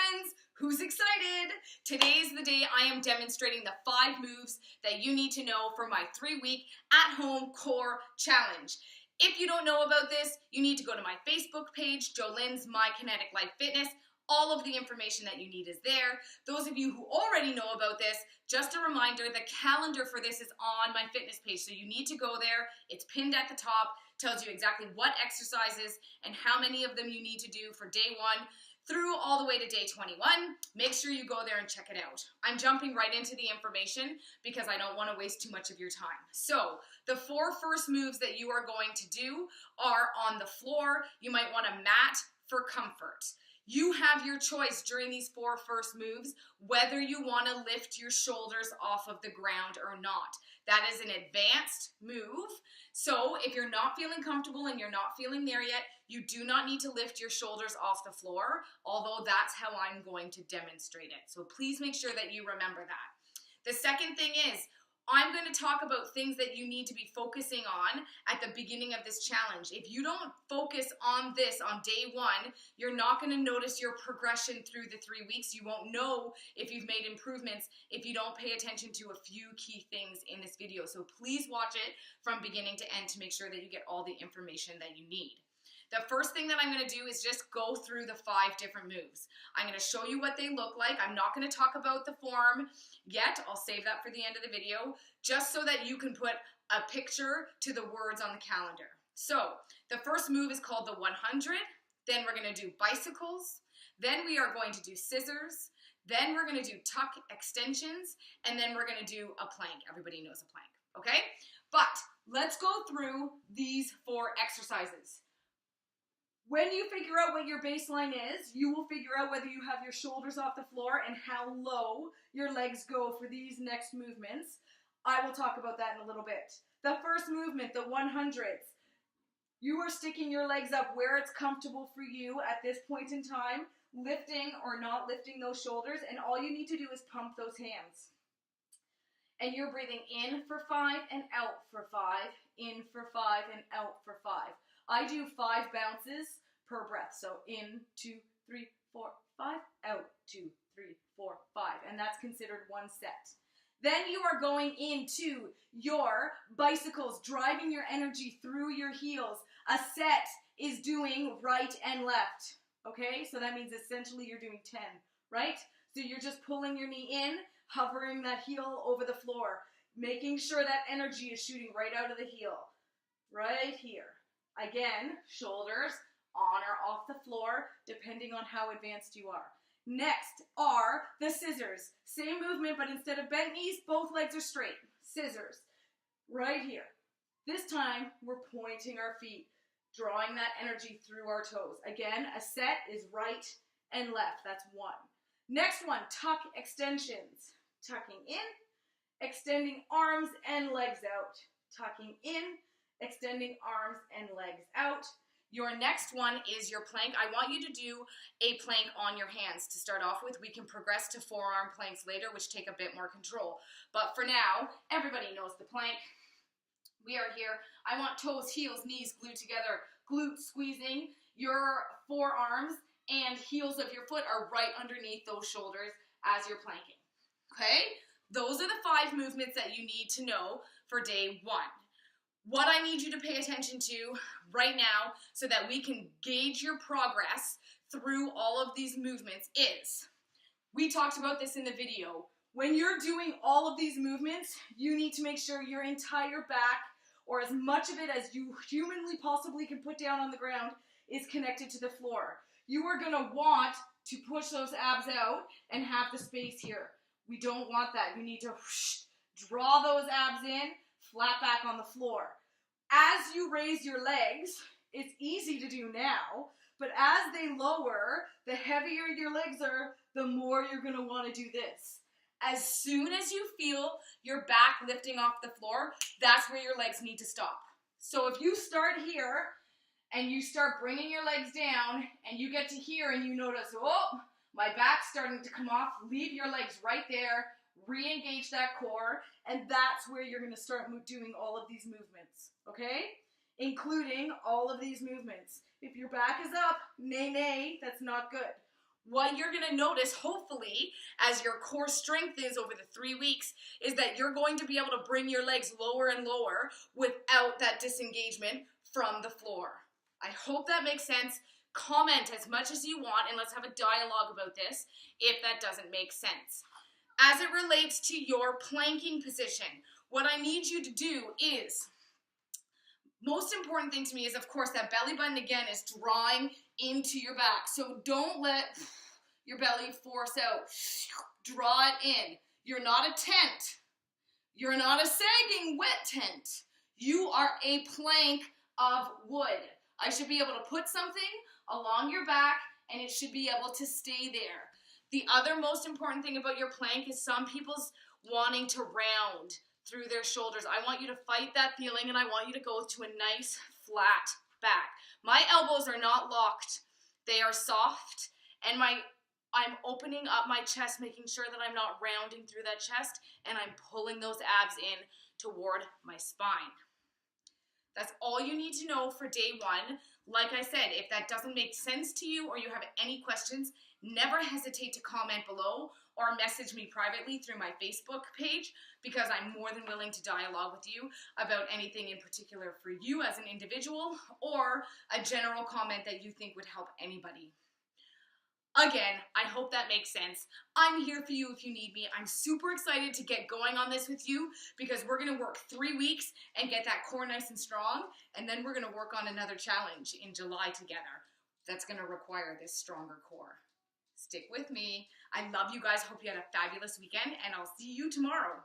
friends, who's excited? Today is the day I am demonstrating the 5 moves that you need to know for my 3-week at-home core challenge. If you don't know about this, you need to go to my Facebook page, Jolynn's My Kinetic Life Fitness. All of the information that you need is there. Those of you who already know about this, just a reminder, the calendar for this is on my fitness page, so you need to go there. It's pinned at the top, tells you exactly what exercises and how many of them you need to do for day 1 through all the way to day 21. Make sure you go there and check it out. I'm jumping right into the information because I don't want to waste too much of your time. So the 4 first moves that you are going to do are on the floor. You might want a mat for comfort. You have your choice during these 4 first moves whether you want to lift your shoulders off of the ground or not. That is an advanced move. So if you're not feeling comfortable and you're not feeling there yet, you do not need to lift your shoulders off the floor, although that's how I'm going to demonstrate it. So please make sure that you remember that. The second thing is, I'm going to talk about things that you need to be focusing on at the beginning of this challenge. If you don't focus on this on day 1, you're not going to notice your progression through the 3 weeks. You won't know if you've made improvements if you don't pay attention to a few key things in this video. So please watch it from beginning to end to make sure that you get all the information that you need. The first thing that I'm going to do is just go through the 5 different moves. I'm going to show you what they look like. I'm not going to talk about the form yet. I'll save that for the end of the video, just so that you can put a picture to the words on the calendar. So the first move is called the 100. Then we're going to do bicycles. Then we are going to do scissors. Then we're going to do tuck extensions. And then we're going to do a plank. Everybody knows a plank, okay? But let's go through these 4 exercises. When you figure out what your baseline is, you will figure out whether you have your shoulders off the floor and how low your legs go for these next movements. I will talk about that in a little bit. The first movement, the 100s. You are sticking your legs up where it's comfortable for you at this point in time, lifting or not lifting those shoulders, and all you need to do is pump those hands. And you're breathing in for 5 and out for 5, in for 5 and out for 5. I do 5 bounces per breath. So in, 2, 3, 4, 5, out, 2, 3, 4, 5. And that's considered 1 set. Then you are going into your bicycles, driving your energy through your heels. A set is doing right and left. Okay? So that means essentially you're doing 10, right? So you're just pulling your knee in, hovering that heel over the floor, making sure that energy is shooting right out of the heel. Right here. Again, shoulders on or off the floor, depending on how advanced you are. Next are the scissors. Same movement, but instead of bent knees, both legs are straight. Scissors. Right here. This time, we're pointing our feet, drawing that energy through our toes. Again, a set is right and left. That's 1. Next one, tuck extensions. Tucking in, extending arms and legs out. Tucking in, extending arms and legs out. Your next one is your plank. I want you to do a plank on your hands to start off with. We can progress to forearm planks later, which take a bit more control. But for now, everybody knows the plank. We are here. I want toes, heels, knees glued together, glutes squeezing. Your forearms and heels of your foot are right underneath those shoulders as you're planking. Okay? Those are the 5 movements that you need to know for day 1. What I need you to pay attention to right now so that we can gauge your progress through all of these movements is, we talked about this in the video, when you're doing all of these movements, you need to make sure your entire back, or as much of it as you humanly possibly can put down on the ground, is connected to the floor. You are going to want to push those abs out and have the space here. We don't want that. You need to draw those abs in, flat back on the floor. As you raise your legs, it's easy to do now, but as they lower, the heavier your legs are, the more you're going to want to do this. As soon as you feel your back lifting off the floor, that's where your legs need to stop. So if you start here and you start bringing your legs down and you get to here and you notice, oh, my back's starting to come off, leave your legs right there, re-engage that core, and that's where you're going to start doing all of these movements, okay? Including all of these movements. If your back is up, nay, nay, that's not good. what you're gonna notice, hopefully, as your core strength is over the 3 weeks, is that you're going to be able to bring your legs lower and lower without that disengagement from the floor. I hope that makes sense. Comment as much as you want, and let's have a dialogue about this if that doesn't make sense. As it relates to your planking position, what I need you to do is, most important thing to me is, of course, that belly button again is drawing into your back. So don't let your belly force out. Draw it in. You're not a tent. You're not a sagging wet tent. You are a plank of wood. I should be able to put something along your back and it should be able to stay there. The other most important thing about your plank is some people's wanting to round through their shoulders. I want you to fight that feeling and I want you to go to a nice flat back. My elbows are not locked. They are soft and I'm opening up my chest, making sure that I'm not rounding through that chest, and I'm pulling those abs in toward my spine. That's all you need to know for day 1. Like I said, if that doesn't make sense to you or you have any questions, never hesitate to comment below or message me privately through my Facebook page, because I'm more than willing to dialogue with you about anything in particular for you as an individual or a general comment that you think would help anybody. Again, I hope that makes sense. I'm here for you if you need me. I'm super excited to get going on this with you because we're going to work 3 weeks and get that core nice and strong, and then we're going to work on another challenge in July together that's going to require this stronger core. Stick with me. I love you guys. Hope you had a fabulous weekend, and I'll see you tomorrow.